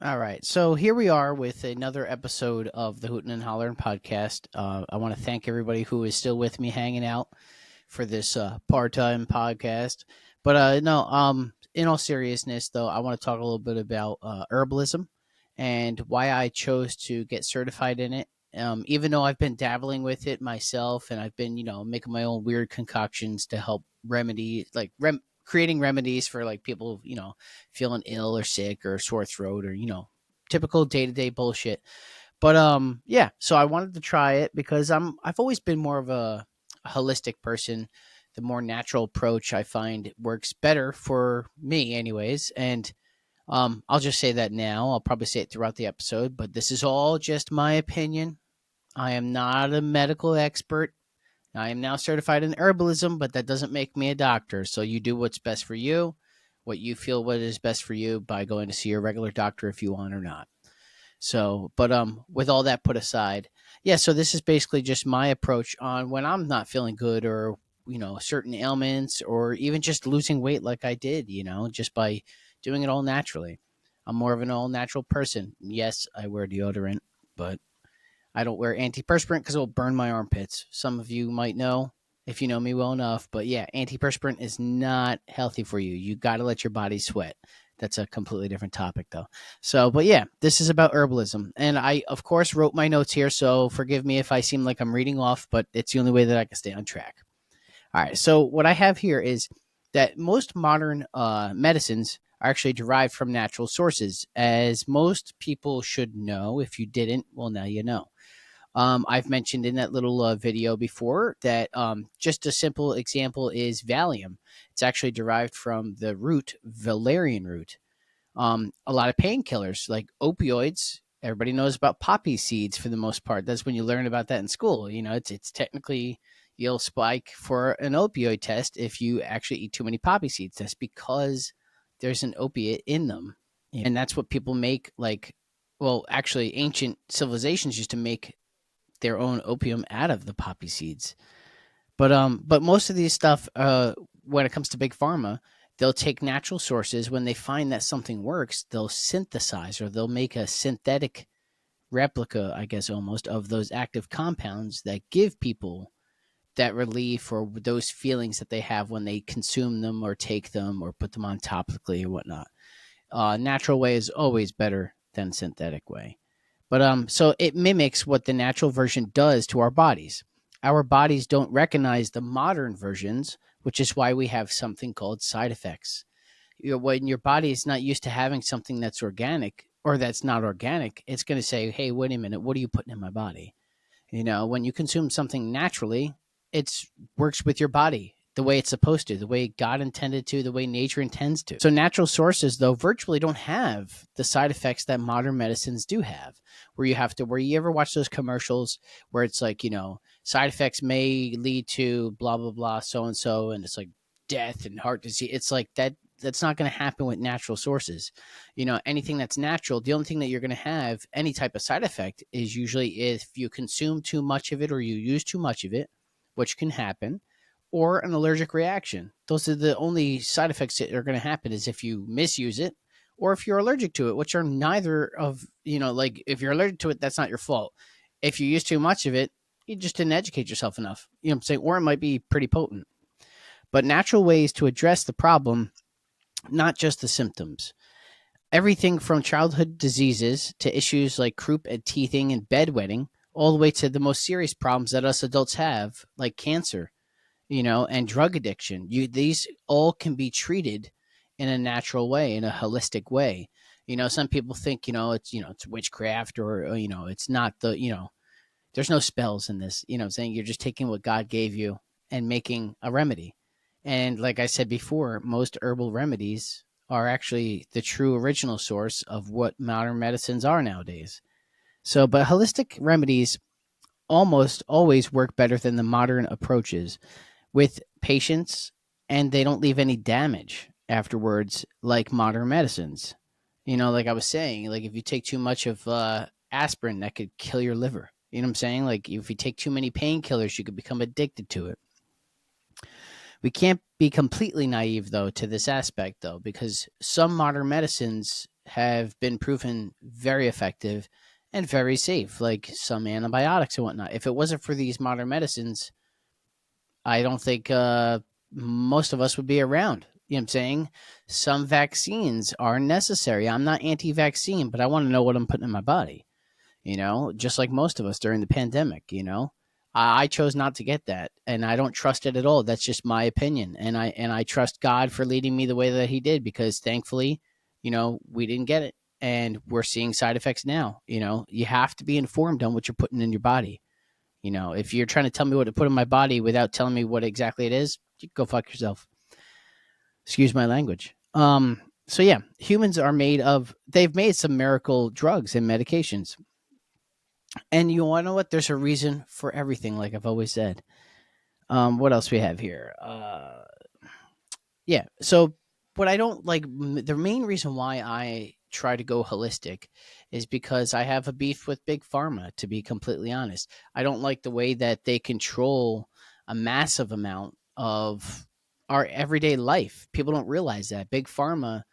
All right. So here we are with another episode of the Hootin' and Hollerin' podcast. I want to thank everybody who is still with me hanging out for this part-time podcast. But no, in all seriousness, though, I want to talk a little bit about herbalism and why I chose to get certified in it. Even though I've been dabbling with it myself, and I've been, making my own weird concoctions to help remedy, creating remedies for like people, feeling ill or sick or sore throat or typical day-to-day bullshit. But yeah, so I wanted to try it because I've always been more of a holistic person. The more natural approach I find works better for me anyways. And I'll just say that now. I'll probably say it throughout the episode, but this is all just my opinion. I am not a medical expert. I am now certified in herbalism, but that doesn't make me a doctor. So you do what's best for you, what you feel what is best for you by going to see your regular doctor if you want or not. So, but with all that put aside, yeah, so this is basically just my approach on when I'm not feeling good or, certain ailments or even just losing weight like I did, just by doing it all naturally. I'm more of an all natural person. Yes, I wear deodorant, but I don't wear antiperspirant because it'll burn my armpits. Some of you might know if you know me well enough, but yeah, antiperspirant is not healthy for you. You got to let your body sweat. That's a completely different topic, though. So, but yeah, this is about herbalism. And I, of course, wrote my notes here. So forgive me if I seem like I'm reading off, but it's the only way that I can stay on track. All right. So, what I have here is that most modern medicines are actually derived from natural sources, as most people should know. If you didn't, well, now you know. I've mentioned in that little video before that just a simple example is Valium. It's actually derived from the root, valerian root. A lot of painkillers like opioids. Everybody knows about poppy seeds for the most part. That's when you learn about that in school. It's technically you'll spike for an opioid test if you actually eat too many poppy seeds. That's because there's an opiate in them, and that's what people make. Actually, ancient civilizations used to make their own opium out of the poppy seeds. But most of these stuff, when it comes to big pharma, they'll take natural sources. When they find that something works, they'll synthesize or they'll make a synthetic replica, I guess, almost of those active compounds that give people that relief or those feelings that they have when they consume them or take them or put them on topically or whatnot. Natural way is always better than synthetic way. But so it mimics what the natural version does to our bodies. Our bodies don't recognize the modern versions, which is why we have something called side effects. When your body is not used to having something that's organic or that's not organic, it's going to say, "Hey, wait a minute, what are you putting in my body?" When you consume something naturally, it works with your body the way it's supposed to, the way God intended to, the way nature intends to. So natural sources, though, virtually don't have the side effects that modern medicines do have, where you ever watch those commercials where it's like, side effects may lead to blah, blah, blah, so, and it's like death and heart disease. It's like that's not going to happen with natural sources. Anything that's natural, the only thing that you're going to have any type of side effect is usually if you consume too much of it or you use too much of it, which can happen, or an allergic reaction. Those are the only side effects that are going to happen is if you misuse it or if you're allergic to it, which are neither of, like if you're allergic to it, that's not your fault. If you use too much of it, you just didn't educate yourself enough. You know what I'm saying? Or it might be pretty potent. But natural ways to address the problem, not just the symptoms. Everything from childhood diseases to issues like croup and teething and bedwetting, all the way to the most serious problems that us adults have, like cancer, and drug addiction. These all can be treated in a natural way, in a holistic way. Some people think, it's witchcraft or it's not there's no spells in this, I'm saying you're just taking what God gave you and making a remedy. And like I said before, most herbal remedies are actually the true original source of what modern medicines are nowadays. So, but holistic remedies almost always work better than the modern approaches with patients, and they don't leave any damage afterwards like modern medicines. Like I was saying, like if you take too much of aspirin, that could kill your liver. You know what I'm saying? Like if you take too many painkillers, you could become addicted to it. We can't be completely naive, though, to this aspect, though, because some modern medicines have been proven very effective and very safe, like some antibiotics and whatnot. If it wasn't for these modern medicines, I don't think most of us would be around. You know what I'm saying? Some vaccines are necessary. I'm not anti vaccine, but I want to know what I'm putting in my body, just like most of us during the pandemic, I chose not to get that, and I don't trust it at all. That's just my opinion. And I trust God for leading me the way that he did, because thankfully, we didn't get it, and we're seeing side effects now. You have to be informed on what you're putting in your body. If you're trying to tell me what to put in my body without telling me what exactly it is, you go fuck yourself. Excuse my language. So yeah, humans are they've made some miracle drugs and medications. And you want to know what? There's a reason for everything, like I've always said. What else we have here? Yeah. So what I don't like, the main reason why I try to go holistic is because I have a beef with big pharma, to be completely honest. I don't like the way that they control a massive amount of our everyday life. People don't realize that big pharma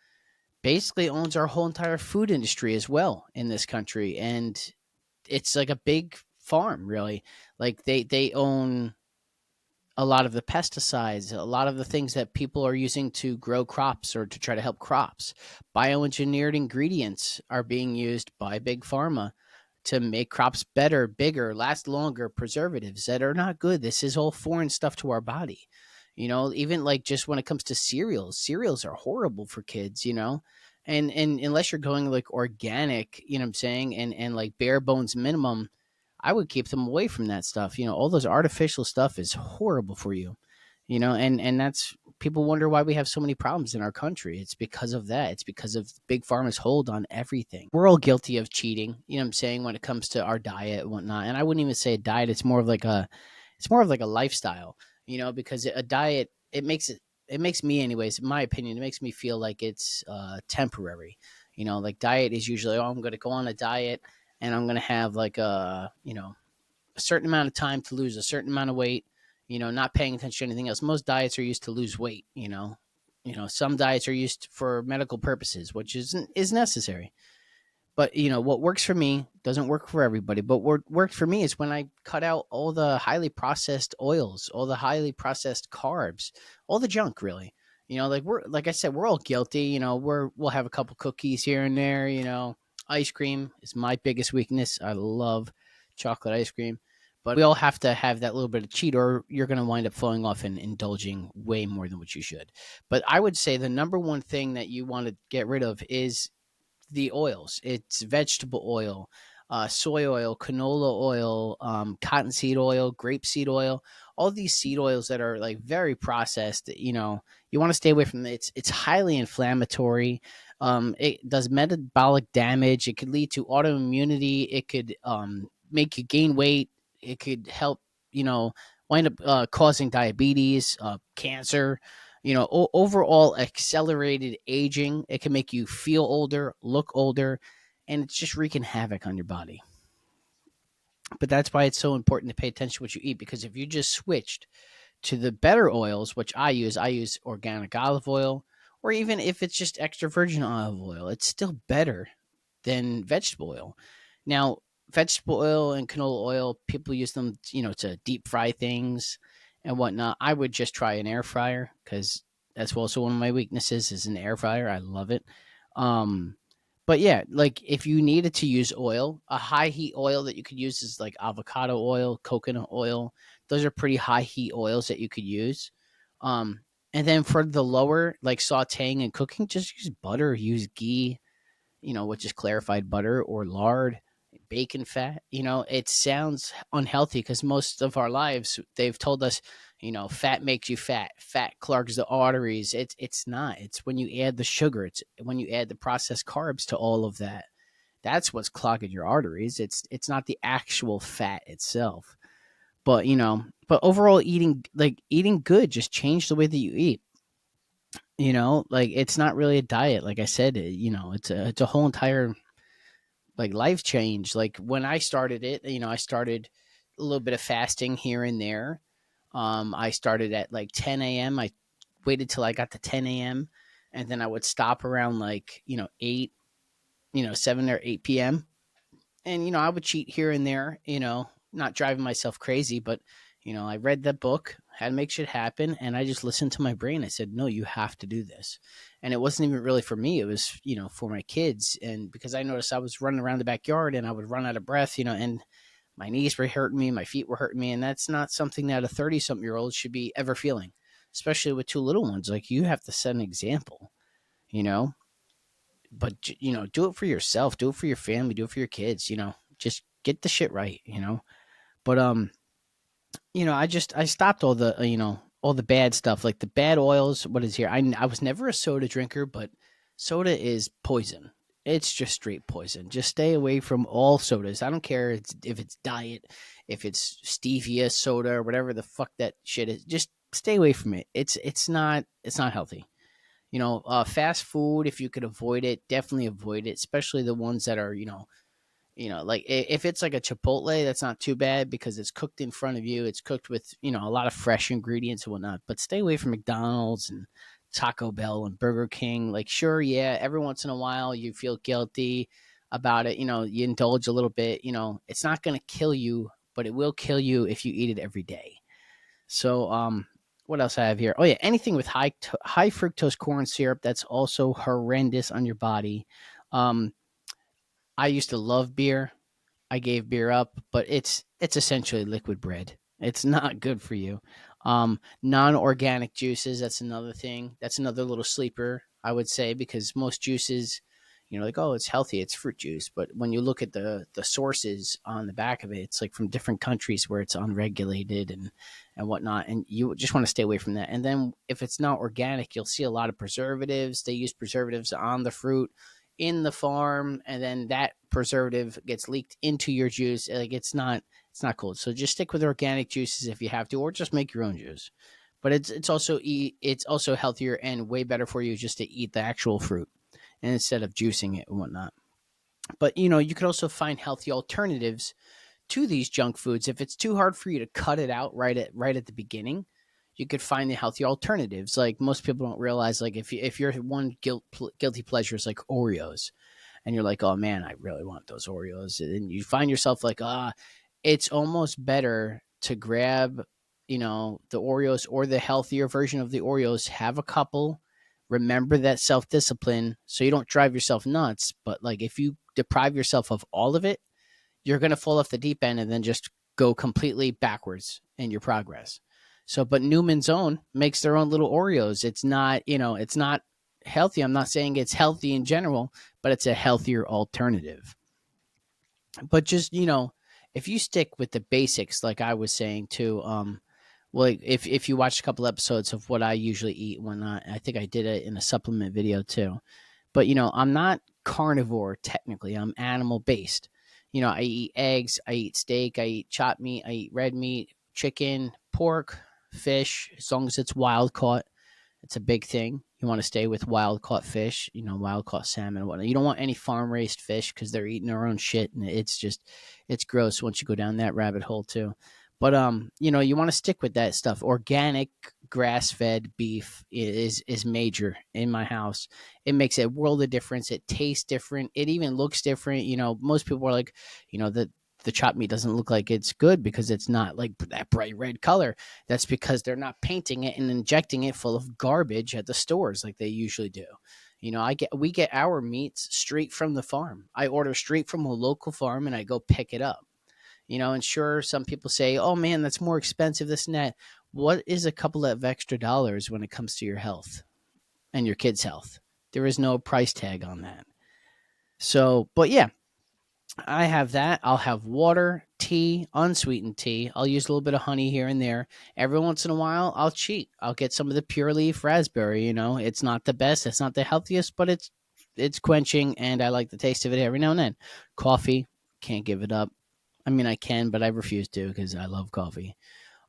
basically owns our whole entire food industry as well in this country, and it's like a big farm, really. Like they own a lot of the pesticides, a lot of the things that people are using to grow crops or to try to help crops. Bioengineered ingredients are being used by big pharma to make crops better, bigger, last longer, preservatives that are not good. This is all foreign stuff to our body. Even like just when it comes to cereals are horrible for kids, and unless you're going like organic, you know what I'm saying, and like bare bones minimum, I would keep them away from that stuff. All those artificial stuff is horrible for you. And that's, people wonder why we have so many problems in our country. It's because of that. It's because of big pharma's hold on everything. We're all guilty of cheating, you know what I'm saying, when it comes to our diet and whatnot. And I wouldn't even say a diet, it's more of like a lifestyle, because a diet, it makes me, anyways, in my opinion, it makes me feel like it's temporary. Like diet is usually, oh, I'm gonna go on a diet and I'm gonna have like a certain amount of time to lose a certain amount of weight, not paying attention to anything else. Most diets are used to lose weight, some diets are used for medical purposes, which is necessary. But what works for me doesn't work for everybody. But what worked for me is when I cut out all the highly processed oils, all the highly processed carbs, all the junk, really. Like I said, we're all guilty. We'll have a couple cookies here and there. Ice cream is my biggest weakness. I love chocolate ice cream, but we all have to have that little bit of cheat, or you're going to wind up falling off and indulging way more than what you should. But I would say the number one thing that you want to get rid of is the oils. It's vegetable oil, soy oil, canola oil, cottonseed oil, grapeseed oil. All these seed oils that are like very processed. You want to stay away from it. It's highly inflammatory. It does metabolic damage. It could lead to autoimmunity. It could make you gain weight. It could help, wind up causing diabetes, cancer, overall accelerated aging. It can make you feel older, look older, and it's just wreaking havoc on your body. But that's why it's so important to pay attention to what you eat, because if you just switched to the better oils, which I use organic olive oil, or even if it's just extra virgin olive oil, it's still better than vegetable oil. Now, vegetable oil and canola oil, people use them, to deep fry things and whatnot. I would just try an air fryer, because that's also one of my weaknesses is an air fryer. I love it. Um, but yeah, like if you needed to use oil, a high heat oil that you could use is like avocado oil, coconut oil. Those are pretty high heat oils that you could use. Um, and then for the lower, like sauteing and cooking, just use butter, use ghee, which is clarified butter, or lard, bacon fat. It sounds unhealthy because most of our lives they've told us, fat makes you fat. Fat clogs the arteries. It's not. It's when you add the sugar. It's when you add the processed carbs to all of that. That's what's clogging your arteries. It's not the actual fat itself. But overall, eating good, just change the way that you eat. Like it's not really a diet. Like I said, it's a whole entire like life change. Like when I started it, I started a little bit of fasting here and there. I started at like 10 a.m. I waited till I got to 10 a.m. and then I would stop around like 8. 7 or 8 p.m. And, I would cheat here and there, not driving myself crazy, but, I read that book, how to make shit happen. And I just listened to my brain. I said, no, you have to do this. And it wasn't even really for me. It was, for my kids. And because I noticed I was running around the backyard and I would run out of breath, and my knees were hurting me, my feet were hurting me. And that's not something that a 30-something-year-old should be ever feeling, especially with two little ones. Like, you have to set an example, you know? But, do it for yourself, do it for your family, do it for your kids, just get the shit right, But, I stopped all the, all the bad stuff, like the bad oils. What is here? I was never a soda drinker, but soda is poison. It's just straight poison. Just stay away from all sodas. I don't care if it's diet, if it's stevia soda or whatever the fuck that shit is. Just stay away from it. It's not healthy. Fast food, if you could avoid it, definitely avoid it, especially the ones that are, like if it's like a Chipotle, that's not too bad because it's cooked in front of you. It's cooked with, a lot of fresh ingredients and whatnot. But stay away from McDonald's and Taco Bell and Burger King. Like, sure, yeah, every once in a while you feel guilty about it. You indulge a little bit. It's not going to kill you, but it will kill you if you eat it every day. So, what else I have here? Oh yeah, anything with high fructose corn syrup, that's also horrendous on your body. Um, I used to love beer. I gave beer up, but it's essentially liquid bread. It's not good for you. Non-organic juices, that's another thing. That's another little sleeper, I would say, because most juices, like, oh, it's healthy, it's fruit juice, but when you look at the sources on the back of it, it's like from different countries where it's unregulated and whatnot, and you just want to stay away from that. And then if it's not organic, you'll see a lot of preservatives. They use preservatives on the fruit in the farm, and then that preservative gets leaked into your juice. Like, it's not cool. So just stick with organic juices if you have to, or just make your own juice. But it's also healthier and way better for you just to eat the actual fruit and instead of juicing it and whatnot. But you could also find healthy alternatives to these junk foods. If it's too hard for you to cut it out right at the beginning, you could find the healthy alternatives. Like, most people don't realize, like, if your one guilty pleasure is like Oreos, and you're like, oh man, I really want those Oreos, and you find yourself like, it's almost better to grab, the Oreos or the healthier version of the Oreos, have a couple, remember that self-discipline so you don't drive yourself nuts. But like, if you deprive yourself of all of it, you're going to fall off the deep end and then just go completely backwards in your progress. So, but Newman's Own makes their own little Oreos. It's not healthy. I'm not saying it's healthy in general, but it's a healthier alternative. But just, if you stick with the basics, like I was saying too, well, like, if you watch a couple episodes of what I usually eat when I think I did it in a supplement video too. But, I'm not carnivore technically. I'm animal based. I eat eggs, I eat steak, I eat chopped meat, I eat red meat, chicken, pork, fish, as long as it's wild caught. It's a big thing. You want to stay with wild caught fish, wild caught salmon and whatnot. You don't want any farm raised fish because they're eating their own shit, and it's gross once you go down that rabbit hole too. But you want to stick with that stuff. Organic grass fed beef is major in my house. It makes a world of difference. It tastes different. It even looks different. Most people are like, the chopped meat doesn't look like it's good because it's not like that bright red color. That's because they're not painting it and injecting it full of garbage at the stores like they usually do. We get our meats straight from the farm. I order straight from a local farm and I go pick it up. And sure, some people say, oh man, that's more expensive, this and that. What is a couple of extra dollars when it comes to your health and your kids' health? There is no price tag on that. So, but yeah, I have that. I'll have water, tea, unsweetened tea. I'll use a little bit of honey here and there. Every once in a while, I'll cheat. I'll get some of the pure leaf raspberry. It's not the best, it's not the healthiest, but it's quenching, and I like the taste of it every now and then. Coffee, can't give it up. I mean, I can, but I refuse to because I love coffee.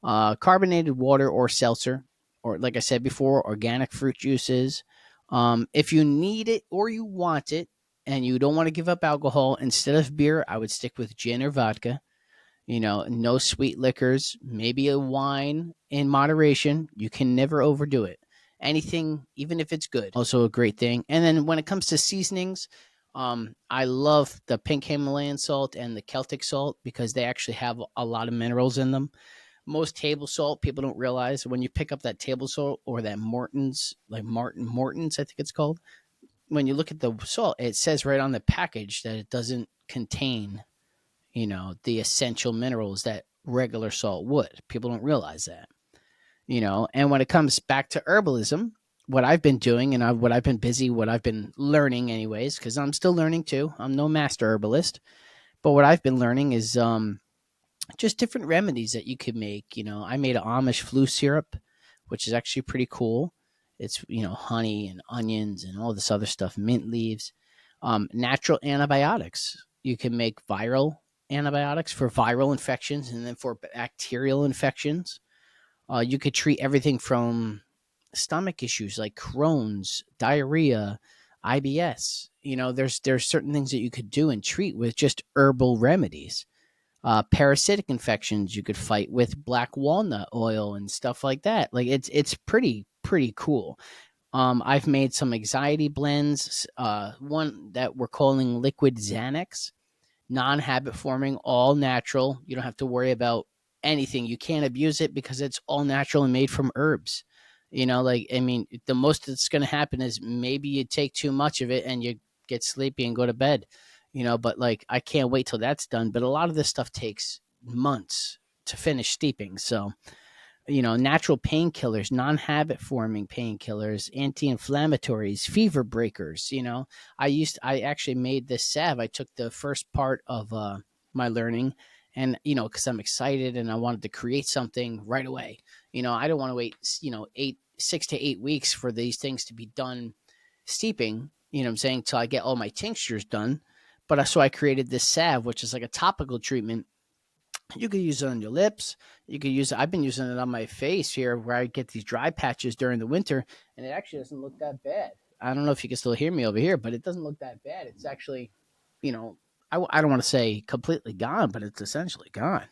Carbonated water or seltzer, or like I said before, organic fruit juices. If you need it or you want it and you don't want to give up alcohol, instead of beer, I would stick with gin or vodka. No sweet liquors, maybe a wine in moderation. You can never overdo it. Anything, even if it's good, also a great thing. And then when it comes to seasonings, I love the pink Himalayan salt and the Celtic salt because they actually have a lot of minerals in them. Most table salt, people don't realize when you pick up that table salt or that Morton's, like Morton's, I think it's called. When you look at the salt, it says right on the package that it doesn't contain, the essential minerals that regular salt would. People don't realize that, And when it comes back to herbalism, what I've been doing and what I've been learning, anyways, because I'm still learning too. I'm no master herbalist, but what I've been learning is just different remedies that you could make. I made an Amish flu syrup, which is actually pretty cool. It's, honey and onions and all this other stuff, mint leaves, natural antibiotics. You can make viral antibiotics for viral infections and then for bacterial infections. You could treat everything from stomach issues like Crohn's, diarrhea, IBS. There's certain things that you could do and treat with just herbal remedies. Parasitic infections you could fight with black walnut oil and stuff like that. Like it's pretty cool. I've made some anxiety blends. One that we're calling Liquid Xanax, non-habit forming, all natural. You don't have to worry about anything. You can't abuse it because it's all natural and made from herbs. The most that's going to happen is maybe you take too much of it and you get sleepy and go to bed. But like I can't wait till that's done. But a lot of this stuff takes months to finish steeping. So natural painkillers, non-habit forming painkillers, anti-inflammatories, fever breakers. I actually made this salve. I took the first part of my learning, and because I'm excited and I wanted to create something right away. I don't want to wait 6 to 8 weeks for these things to be done steeping. What I'm saying, till I get all my tinctures done. But so I created this salve, which is like a topical treatment. You could use it on your lips. You could use it. I've been using it on my face here where I get these dry patches during the winter, and it actually doesn't look that bad. I don't know if you can still hear me over here, but it doesn't look that bad. It's actually, I don't want to say completely gone, but it's essentially gone.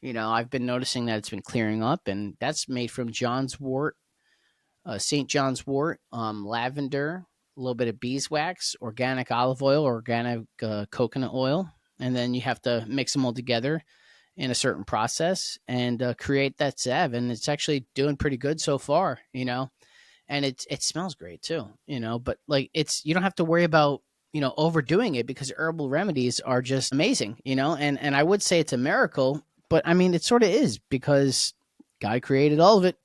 I've been noticing that it's been clearing up, and that's made from John's wort, St. John's wort, lavender, a little bit of beeswax, organic olive oil, organic coconut oil, and then you have to mix them all together in a certain process and create that salve. And it's actually doing pretty good so far, and it smells great too, but like you don't have to worry about, overdoing it because herbal remedies are just amazing, and I would say it's a miracle, but I mean, it sort of is because God created all of it,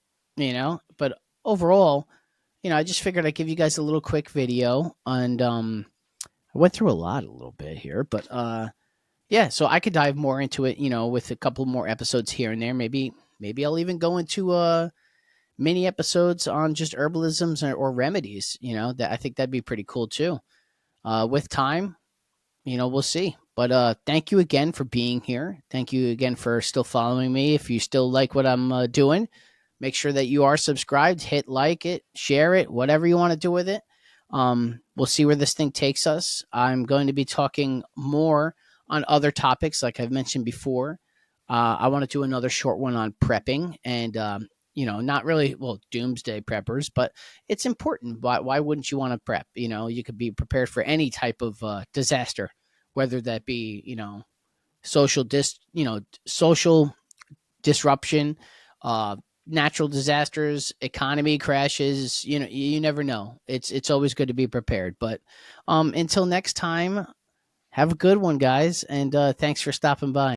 but overall, I just figured I'd give you guys a little quick video and, I went through a little bit here, but, yeah, so I could dive more into it, with a couple more episodes here and there. Maybe I'll even go into mini episodes on just herbalisms or remedies. That I think that'd be pretty cool too. With time, we'll see. But thank you again for being here. Thank you again for still following me. If you still like what I'm doing, make sure that you are subscribed. Hit like it, share it, whatever you want to do with it. We'll see where this thing takes us. I'm going to be talking more on other topics, like I've mentioned before. I want to do another short one on prepping and, not really, doomsday preppers, but it's important. Why wouldn't you want to prep? You could be prepared for any type of disaster, whether that be, social social disruption, natural disasters, economy crashes. You never know. It's always good to be prepared. But until next time, have a good one, guys, and thanks for stopping by.